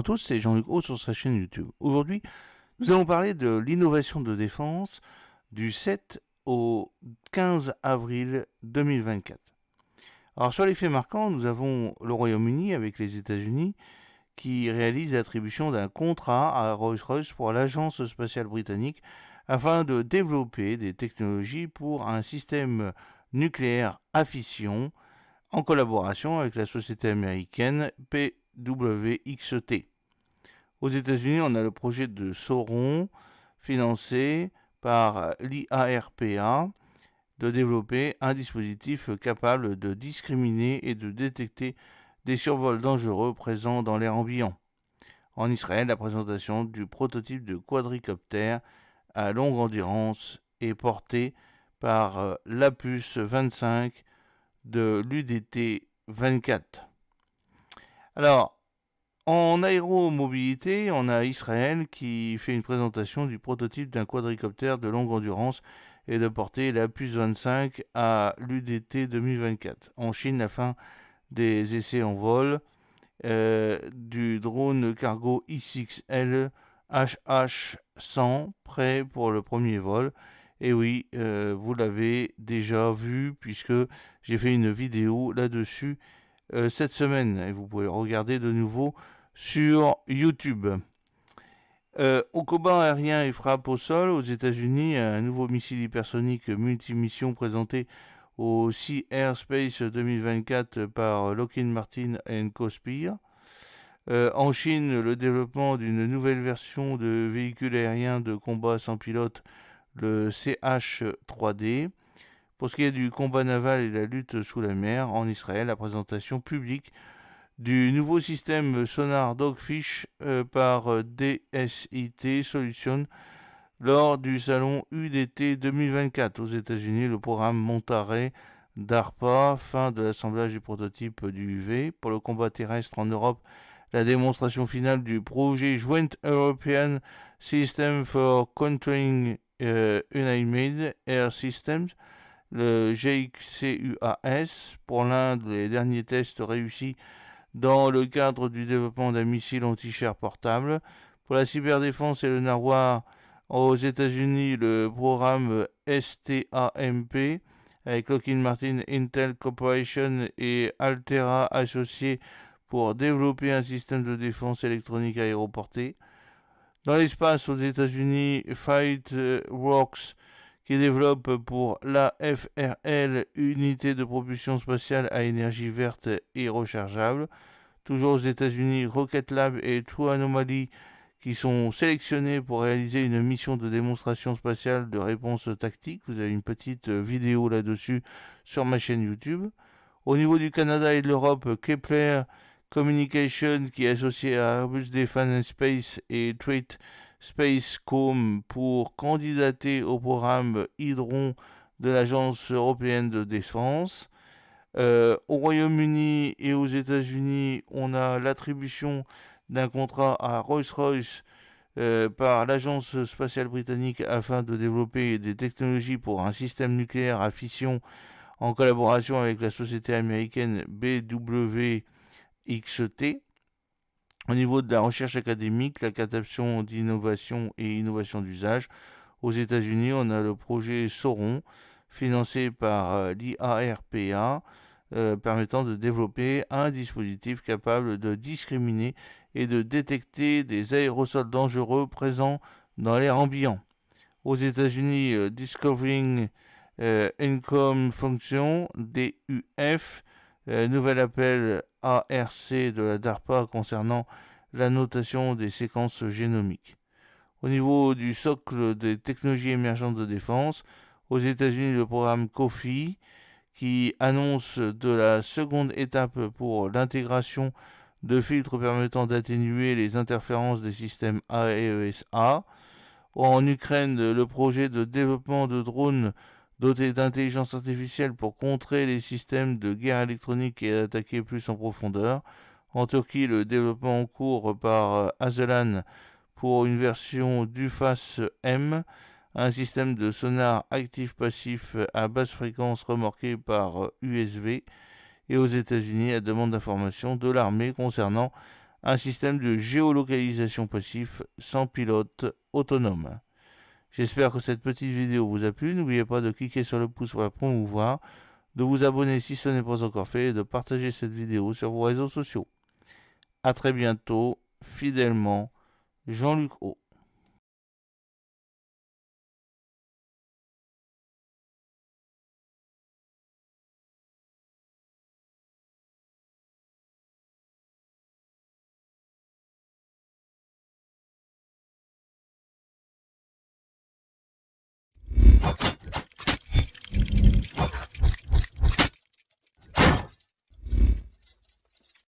à tous, c'est Jean-Luc Haut sur sa chaîne YouTube. Aujourd'hui, nous allons parler de l'innovation de défense du 7 au 15 avril 2024. Alors sur les faits marquants, nous avons le Royaume-Uni avec les États-Unis qui réalise l'attribution d'un contrat à Rolls-Royce pour l'Agence spatiale britannique afin de développer des technologies pour un système nucléaire à fission en collaboration avec la société américaine PWXT. Aux États-Unis, on a le projet de Sauron, financé par l'IARPA, de développer un dispositif capable de discriminer et de détecter des survols dangereux présents dans l'air ambiant. En Israël, la présentation du prototype de quadricoptère à longue endurance est portée par l'APUS 25 de l'UDT 24. Alors, en aéromobilité, on a Israël qui fait une présentation du prototype d'un quadricoptère de longue endurance et de portée l'APUS 25 à l'UDT 2024. En Chine, la fin des essais en vol du drone cargo XXL HH100 prêt pour le premier vol. Et oui, vous l'avez déjà vu puisque j'ai fait une vidéo là-dessus cette semaine et vous pouvez regarder de nouveau sur YouTube. Au combat aérien et frappe au sol, aux États-Unis, un nouveau missile hypersonique multimission présenté au Sea Air Space 2024 par Lockheed Martin et Cospire. En Chine, le développement d'une nouvelle version de véhicule aérien de combat sans pilote, le CH-3D. Pour ce qui est du combat naval et de la lutte sous la mer, en Israël, la présentation publique du nouveau système sonar Dogfish par DSIT Solutions lors du salon UDT 2024 aux États-Unis. Le programme Monterey d'ARPA, fin de l'assemblage du prototype du UV. Pour le combat terrestre en Europe, la démonstration finale du projet Joint European System for Countering Unmanned Air Systems, le GXCUAS. Pour l'Inde, les derniers tests réussis dans le cadre du développement d'un missile anti-char portable. Pour la cyberdéfense et le Narwhal, aux États-Unis, le programme STAMP avec Lockheed Martin, Intel Corporation et Altera associés pour développer un système de défense électronique aéroporté. Dans l'espace, aux États-Unis, FlightWorks qui développe pour l'AFRL unité de propulsion spatiale à énergie verte et rechargeable. Toujours aux États-Unis, Rocket Lab et True Anomaly qui sont sélectionnés pour réaliser une mission de démonstration spatiale de réponse tactique. Vous avez une petite vidéo là-dessus sur ma chaîne YouTube. Au niveau du Canada et de l'Europe, Kepler Communication qui est associé à Airbus Defence Space et Threat Spacecom pour candidater au programme Hydron de l'Agence européenne de défense. Au Royaume-Uni et aux États-Unis, on a l'attribution d'un contrat à Rolls-Royce par l'Agence spatiale britannique afin de développer des technologies pour un système nucléaire à fission en collaboration avec la société américaine BWXT. Au niveau de la recherche académique, la captation d'innovation et innovation d'usage, aux États-Unis, on a le projet Sauron, financé par l'IARPA, permettant de développer un dispositif capable de discriminer et de détecter des aérosols dangereux présents dans l'air ambiant. Aux États-Unis, Discovering Income Function, DUF, nouvel appel ARC de la DARPA concernant la notation des séquences génomiques. Au niveau du socle des technologies émergentes de défense, aux États-Unis, le programme COFI qui annonce de la seconde étape pour l'intégration de filtres permettant d'atténuer les interférences des systèmes AESA. En Ukraine, le projet de développement de drones dotés d'intelligence artificielle pour contrer les systèmes de guerre électronique et attaquer plus en profondeur. En Turquie, le développement en cours par Azelan pour une version d'UFAS-M, un système de sonar actif-passif à basse fréquence remorqué par USV. Et aux États-Unis, la demande d'information de l'armée concernant un système de géolocalisation passif sans pilote autonome. J'espère que cette petite vidéo vous a plu. N'oubliez pas de cliquer sur le pouce pour la promouvoir, de vous abonner si ce n'est pas encore fait et de partager cette vidéo sur vos réseaux sociaux. A très bientôt, fidèlement, Jean-Luc O.